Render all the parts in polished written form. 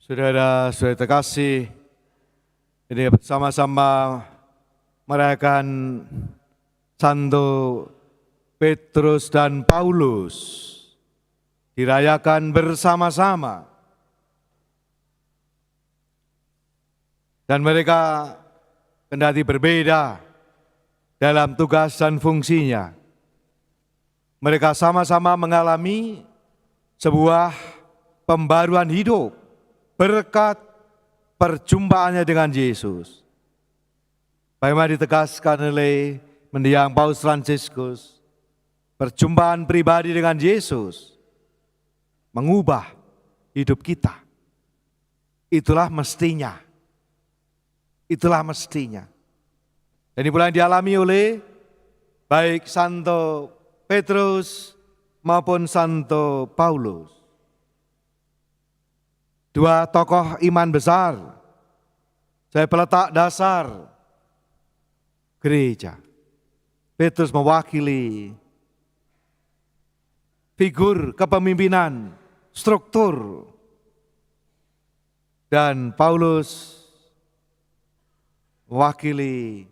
Saudara-saudara terkasih, ini bersama-sama merayakan Santo Petrus dan Paulus, dirayakan bersama-sama. Dan mereka kendati berbeda dalam tugas dan fungsinya. Mereka sama-sama mengalami sebuah pembaruan hidup berkat perjumpaannya dengan Yesus. Bagaimana ditegaskan oleh mendiang Paus Fransiskus, perjumpaan pribadi dengan Yesus mengubah hidup kita. Itulah mestinya. Itulah mestinya. Dan inilah yang dialami oleh baik Santo Petrus maupun Santo Paulus. Dua tokoh iman besar, saya peletak dasar gereja. Petrus mewakili figur kepemimpinan, struktur, dan Paulus mewakili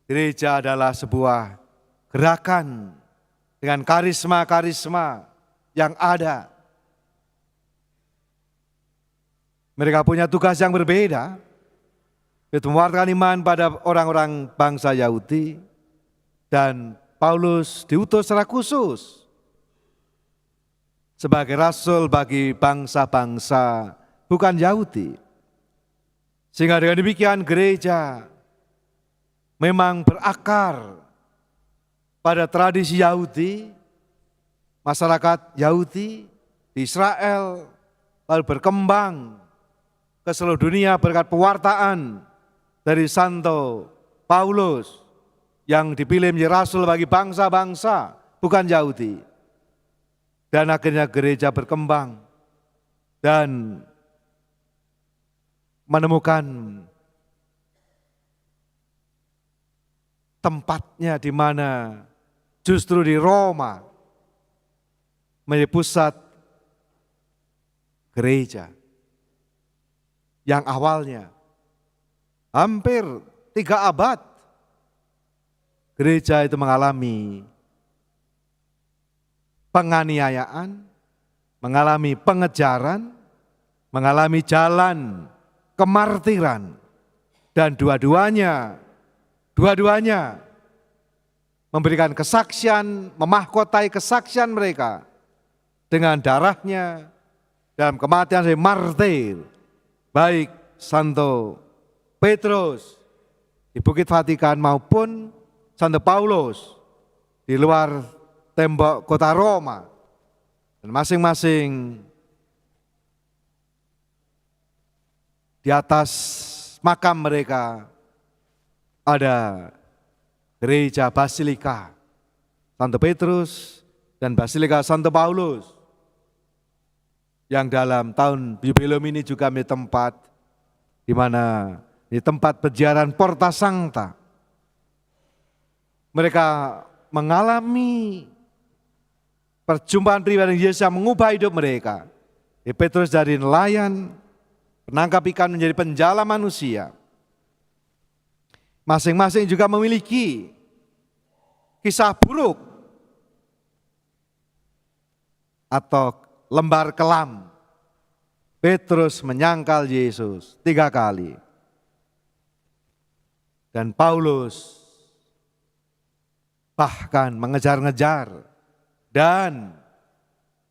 gereja adalah sebuah gerakan dengan karisma-karisma yang ada. Mereka punya tugas yang berbeda, yaitu mewartakan iman pada orang-orang bangsa Yahudi, dan Paulus diutus secara khusus sebagai rasul bagi bangsa-bangsa bukan Yahudi. Sehingga dengan demikian gereja memang berakar pada tradisi Yahudi, masyarakat Yahudi di Israel, lalu berkembang ke seluruh dunia berkat pewartaan dari Santo Paulus yang dipilih menjadi rasul bagi bangsa-bangsa bukan Yahudi. Dan akhirnya gereja berkembang dan menemukan tempatnya di mana justru di Roma menjadi pusat gereja. Yang awalnya hampir 3 abad gereja itu mengalami penganiayaan, mengalami pengejaran, mengalami jalan kemartiran, dan dua-duanya memberikan kesaksian, memahkotai kesaksian mereka dengan darahnya dalam kematian sebagai martir. Baik Santo Petrus di Bukit Vatikan maupun Santo Paulus di luar tembok kota Roma. Dan masing-masing di atas makam mereka ada gereja Basilika Santo Petrus dan Basilika Santo Paulus, yang dalam tahun jubileum ini juga menjadi tempat di mana di tempat peziarah Porta Sancta. Mereka mengalami perjumpaan pribadi Yesus yang mengubah hidup mereka. Petrus dari nelayan, penangkap ikan menjadi penjala manusia. Masing-masing juga memiliki kisah buruk atau lembar kelam. Petrus menyangkal Yesus 3 kali. Dan Paulus bahkan mengejar-ngejar dan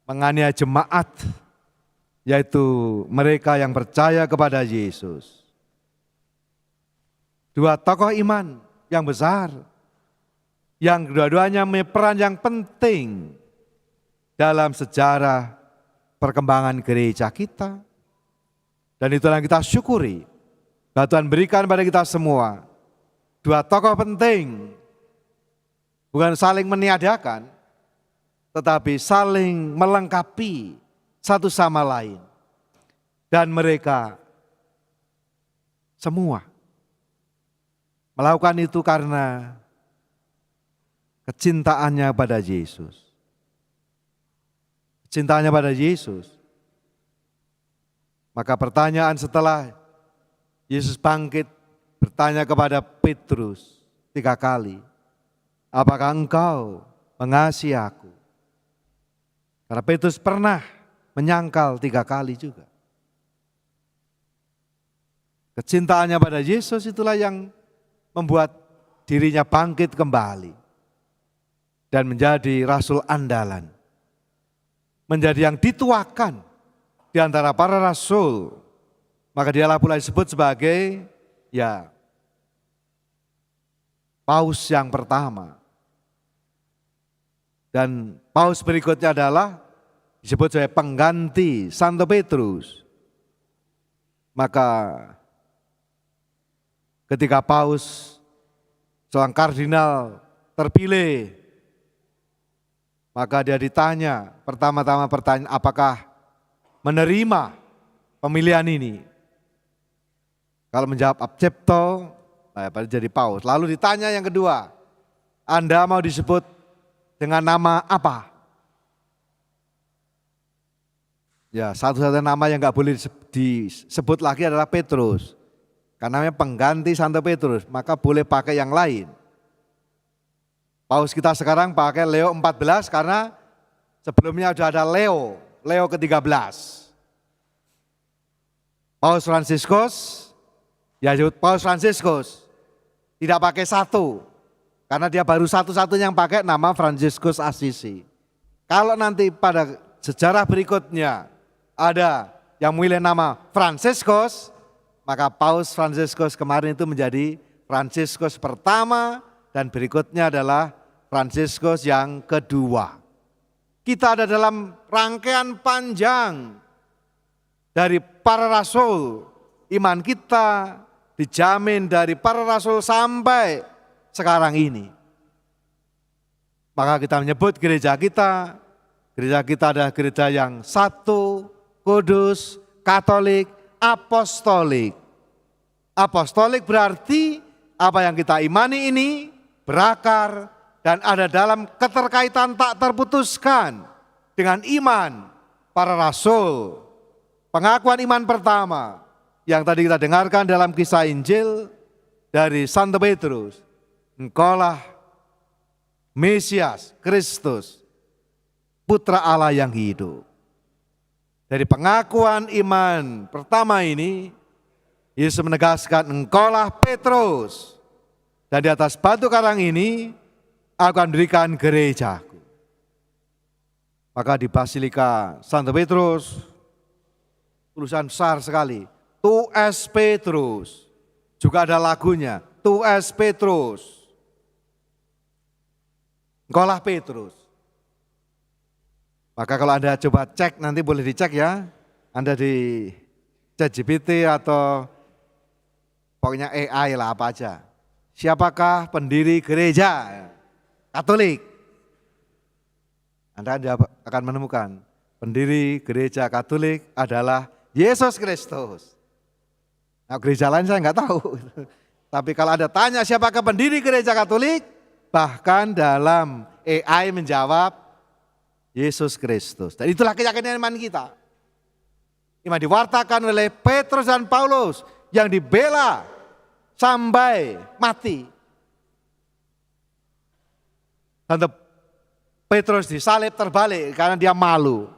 menganiaya jemaat, yaitu mereka yang percaya kepada Yesus. Dua tokoh iman yang besar, yang kedua-duanya mempunyai peran yang penting dalam sejarah perkembangan gereja kita. Dan itulah yang kita syukuri, bahwa Tuhan berikan pada kita semua dua tokoh penting, bukan saling meniadakan, tetapi saling melengkapi satu sama lain. Dan mereka semua melakukan itu karena kecintaannya pada Yesus. Cintanya pada Yesus Maka pertanyaan setelah Yesus bangkit bertanya kepada Petrus 3 kali, apakah engkau mengasihi aku? Karena Petrus pernah menyangkal 3 kali juga. Kecintaannya pada Yesus itulah yang membuat dirinya bangkit kembali dan menjadi rasul andalan. Menjadi yang dituakan di antara para rasul. Maka dialah pula disebut sebagai paus yang pertama. Dan paus berikutnya adalah disebut sebagai pengganti Santo Petrus. Maka ketika paus, seorang kardinal terpilih, maka dia ditanya, pertama-tama pertanyaan, apakah menerima pemilihan ini? Kalau menjawab abcepto, jadi paus. Lalu ditanya yang kedua, Anda mau disebut dengan nama apa? Ya, satu-satunya nama yang nggak boleh disebut lagi adalah Petrus. Karena namanya pengganti Santo Petrus, maka boleh pakai yang lain. Paus kita sekarang pakai Leo 14 karena sebelumnya sudah ada Leo ke-13. Paus Fransiskus, ya disebut Paus Fransiskus, tidak pakai satu, karena dia baru satu-satunya yang pakai nama Fransiskus Assisi. Kalau nanti pada sejarah berikutnya ada yang memilih nama Fransiskus, maka Paus Fransiskus kemarin itu menjadi Fransiskus pertama dan berikutnya adalah Fransiskus yang kedua. Kita ada dalam rangkaian panjang dari para rasul. Iman kita dijamin dari para rasul sampai sekarang ini. Maka kita menyebut gereja kita adalah gereja yang satu, kudus, katolik, apostolik. Apostolik berarti apa yang kita imani ini berakar dan ada dalam keterkaitan tak terputuskan dengan iman para rasul. Pengakuan iman pertama yang tadi kita dengarkan dalam kisah Injil dari Santo Petrus. Engkaulah Mesias, Kristus, Putra Allah yang hidup. Dari pengakuan iman pertama ini, Yesus menegaskan engkaulah Petrus. Dan di atas batu karang ini, aku akan berikan gerejaku. Maka di Basilika Santo Petrus, tulisan besar sekali, Tu es Petrus. Juga ada lagunya, Tu es Petrus. Engkaulah Petrus. Maka kalau Anda coba cek, nanti boleh dicek ya. Anda di ChatGPT atau pokoknya AI lah apa aja. Siapakah pendiri gereja Katolik? Anda akan menemukan pendiri gereja Katolik adalah Yesus Kristus. Nah, gereja lain saya nggak tahu. Tapi kalau Anda tanya siapakah pendiri gereja Katolik, bahkan dalam AI menjawab Yesus Kristus. Dan itulah keyakinan iman kita. Iman diwartakan oleh Petrus dan Paulus yang dibela sampai mati. Santo Petrus disalib terbalik karena dia malu.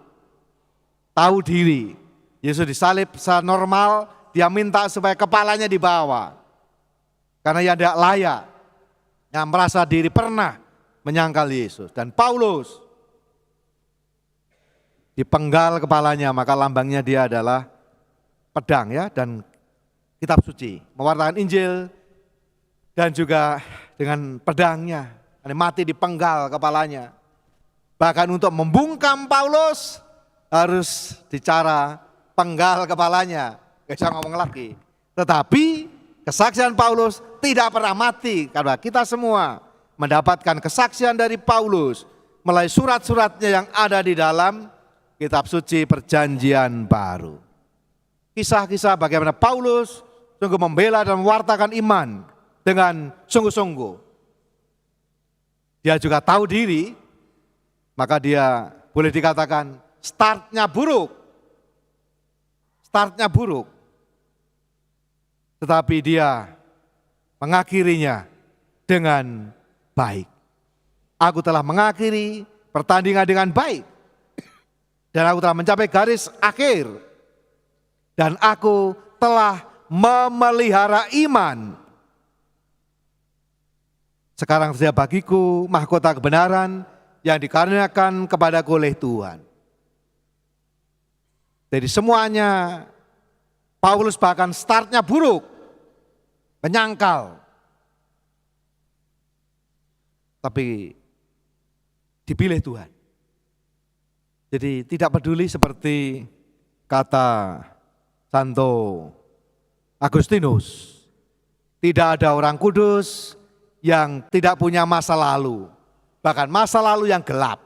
Tahu diri. Yesus disalib secara normal, dia minta supaya kepalanya dibawa. Karena ia tidak layak. Yang merasa diri pernah menyangkal Yesus. Dan Paulus dipenggal kepalanya, maka lambangnya dia adalah pedang ya, dan kitab suci, mewartakan Injil dan juga dengan pedangnya, mati dipenggal kepalanya. Bahkan untuk membungkam Paulus harus dicara penggal kepalanya, gak bisa ngomong lagi. Tetapi kesaksian Paulus tidak pernah mati karena kita semua mendapatkan kesaksian dari Paulus melalui surat-suratnya yang ada di dalam kitab suci perjanjian baru. Kisah-kisah bagaimana Paulus sungguh membela dan mewartakan iman dengan sungguh-sungguh. Dia juga tahu diri, maka dia boleh dikatakan startnya buruk. startnya buruk, tetapi dia mengakhirinya dengan baik. Aku telah mengakhiri pertandingan dengan baik, dan aku telah mencapai garis akhir, dan aku telah memelihara iman. Sekarang saja bagiku mahkota kebenaran yang dikaruniakan kepadaku oleh Tuhan. Jadi semuanya Paulus bahkan startnya buruk, menyangkal. Tapi dipilih Tuhan. Jadi tidak peduli seperti kata Santo Agustinus, tidak ada orang kudus yang tidak punya masa lalu, bahkan masa lalu yang gelap.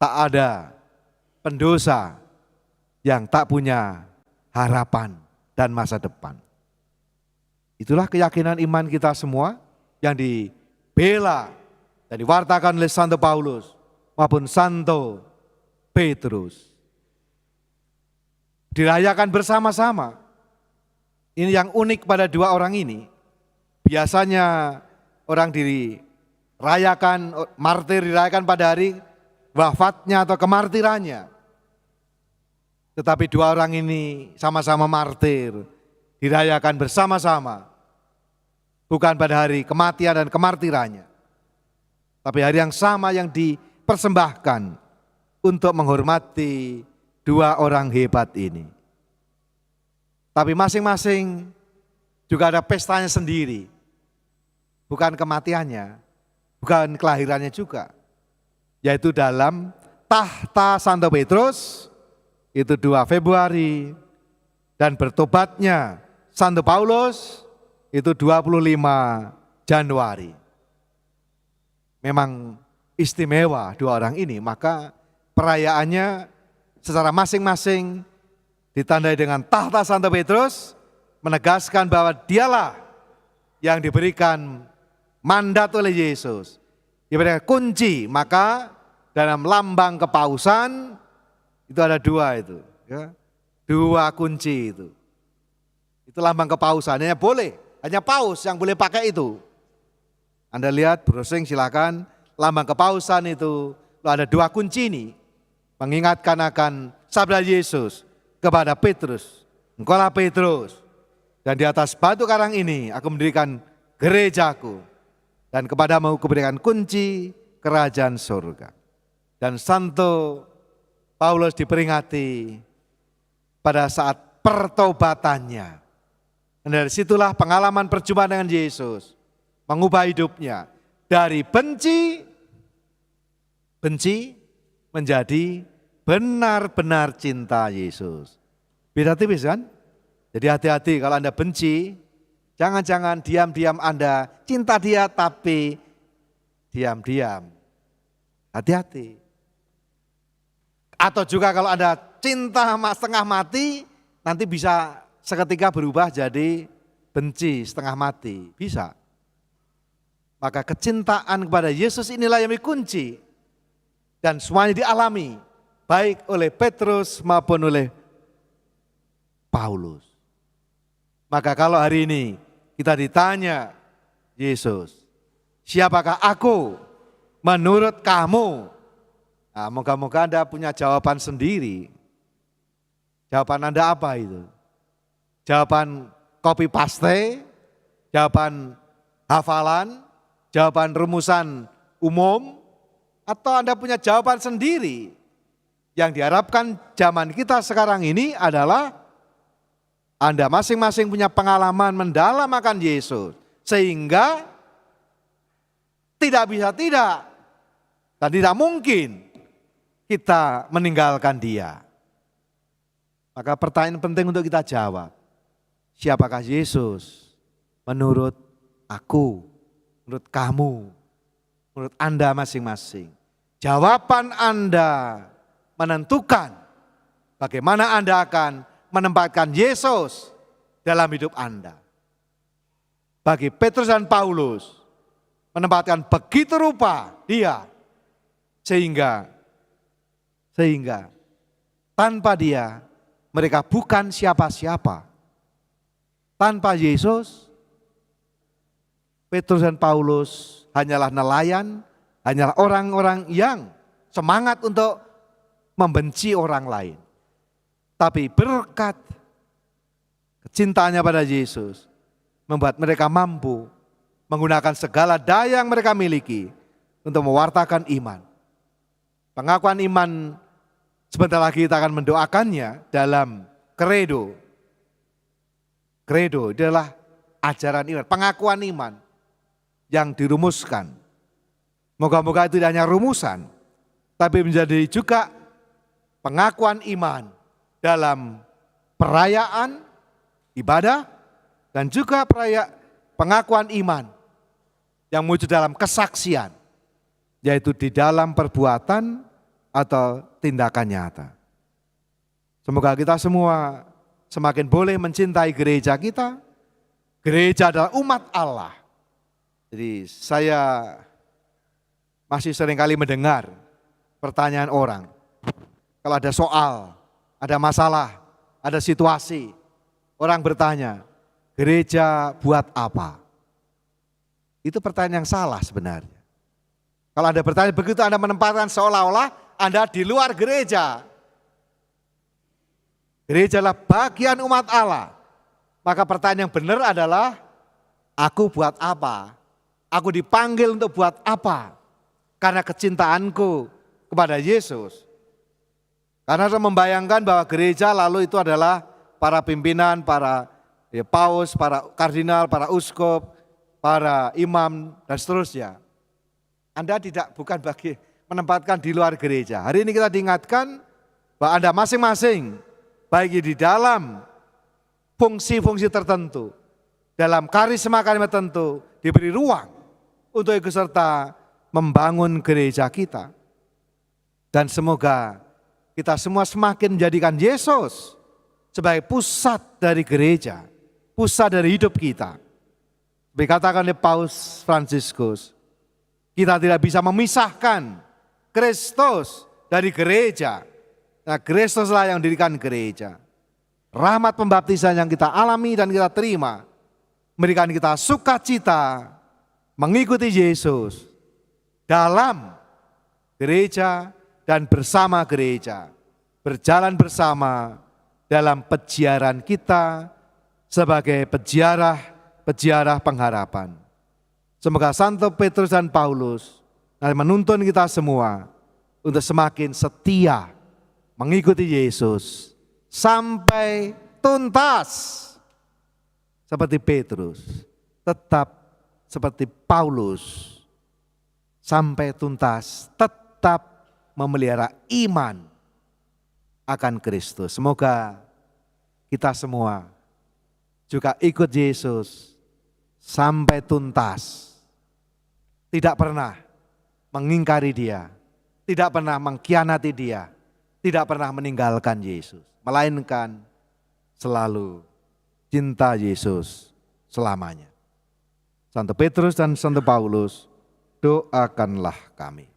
Tak ada pendosa yang tak punya harapan dan masa depan. Itulah keyakinan iman kita semua yang dibela dan diwartakan oleh Santo Paulus maupun Santo Petrus. Dirayakan bersama-sama. Ini yang unik pada dua orang ini. Biasanya orang dirayakan, martir dirayakan pada hari wafatnya atau kemartirannya. Tetapi dua orang ini sama-sama martir, dirayakan bersama-sama. Bukan pada hari kematian dan kemartirannya, tapi hari yang sama yang dipersembahkan untuk menghormati dua orang hebat ini. Tapi masing-masing juga ada pestanya sendiri. Bukan kematiannya, bukan kelahirannya juga. Yaitu dalam tahta Santo Petrus, itu 2 Februari, dan bertobatnya Santo Paulus, itu 25 Januari. Memang istimewa dua orang ini, maka perayaannya secara masing-masing ditandai dengan tahta Santo Petrus, menegaskan bahwa dialah yang diberikan mandat oleh Yesus, diberikan kunci. Maka dalam lambang kepausan itu ada dua itu, ya, dua kunci itu. Itu lambang kepausan, hanya paus yang boleh pakai itu. Anda lihat browsing silakan, lambang kepausan itu ada dua kunci ini, mengingatkan akan sabda Yesus kepada Petrus, engkaulah Petrus, dan di atas batu karang ini aku mendirikan gerejaku, dan kepadamu kuberikan kunci kerajaan surga. Dan Santo Paulus diperingati pada saat pertobatannya. Dan dari situlah pengalaman perjumpaan dengan Yesus mengubah hidupnya dari benci menjadi benar-benar cinta Yesus. Beda tipis kan? Jadi hati-hati kalau Anda benci, jangan-jangan diam-diam Anda cinta dia tapi diam-diam. Hati-hati. Atau juga kalau Anda cinta setengah mati, nanti bisa seketika berubah jadi benci setengah mati, bisa. Maka kecintaan kepada Yesus inilah yang dikunci. Dan semuanya dialami, baik oleh Petrus maupun oleh Paulus. Maka kalau hari ini kita ditanya Yesus, siapakah aku menurut kamu? Nah, moga-moga Anda punya jawaban sendiri. Jawaban Anda apa itu? Jawaban copy paste, jawaban hafalan, jawaban rumusan umum, atau Anda punya jawaban sendiri? Yang diharapkan zaman kita sekarang ini adalah Anda masing-masing punya pengalaman mendalam akan Yesus, sehingga tidak bisa tidak dan tidak mungkin kita meninggalkan Dia. Maka pertanyaan penting untuk kita jawab, siapakah Yesus menurut aku, menurut kamu, menurut Anda masing-masing? Jawaban Anda menentukan bagaimana Anda akan menempatkan Yesus dalam hidup Anda. Bagi Petrus dan Paulus, menempatkan begitu rupa Dia, sehingga Tanpa Dia, mereka bukan siapa-siapa. Tanpa Yesus, Petrus dan Paulus hanyalah nelayan, hanyalah orang-orang yang semangat untuk membenci orang lain. Tapi berkat kecintaannya pada Yesus membuat mereka mampu menggunakan segala daya yang mereka miliki untuk mewartakan iman. Pengakuan iman sebentar lagi kita akan mendoakannya dalam kredo. Kredo adalah ajaran iman, pengakuan iman yang dirumuskan. Moga-moga itu tidak hanya rumusan, tapi menjadi juga pengakuan iman dalam perayaan, ibadah, dan juga pengakuan iman yang muncul dalam kesaksian, yaitu di dalam perbuatan atau tindakan nyata. Semoga kita semua semakin boleh mencintai gereja kita. Gereja adalah umat Allah. Jadi saya masih seringkali mendengar pertanyaan orang. Kalau ada soal, ada masalah, ada situasi, orang bertanya, gereja buat apa? Itu pertanyaan yang salah sebenarnya. Kalau Anda bertanya begitu, Anda menempatkan seolah-olah Anda di luar gereja. Gereja adalah bagian umat Allah. Maka pertanyaan yang benar adalah, aku buat apa? Aku dipanggil untuk buat apa? Karena kecintaanku kepada Yesus. Karena saya membayangkan bahwa gereja lalu itu adalah para pimpinan, para paus, para kardinal, para uskup, para imam, dan seterusnya. Anda bukan menempatkan di luar gereja. Hari ini kita diingatkan bahwa Anda masing-masing, baik di dalam fungsi-fungsi tertentu, dalam karisma-karisma tertentu, diberi ruang untuk ikut serta membangun gereja kita. Dan semoga kita semua semakin menjadikan Yesus sebagai pusat dari gereja, pusat dari hidup kita. Dikatakan oleh Paus Fransiskus, kita tidak bisa memisahkan Kristus dari gereja. Nah, Kristuslah yang mendirikan gereja. Rahmat pembaptisan yang kita alami dan kita terima memberikan kita sukacita mengikuti Yesus dalam gereja dan bersama gereja, berjalan bersama dalam peziarah kita sebagai peziarah pengharapan. Semoga Santo Petrus dan Paulus menuntun kita semua untuk semakin setia mengikuti Yesus sampai tuntas. Seperti Petrus, tetap seperti Paulus, sampai tuntas, tetap memelihara iman akan Kristus. Semoga kita semua juga ikut Yesus sampai tuntas. Tidak pernah mengingkari Dia, tidak pernah mengkhianati Dia, tidak pernah meninggalkan Yesus, melainkan selalu cinta Yesus selamanya. Santo Petrus dan Santo Paulus, doakanlah kami.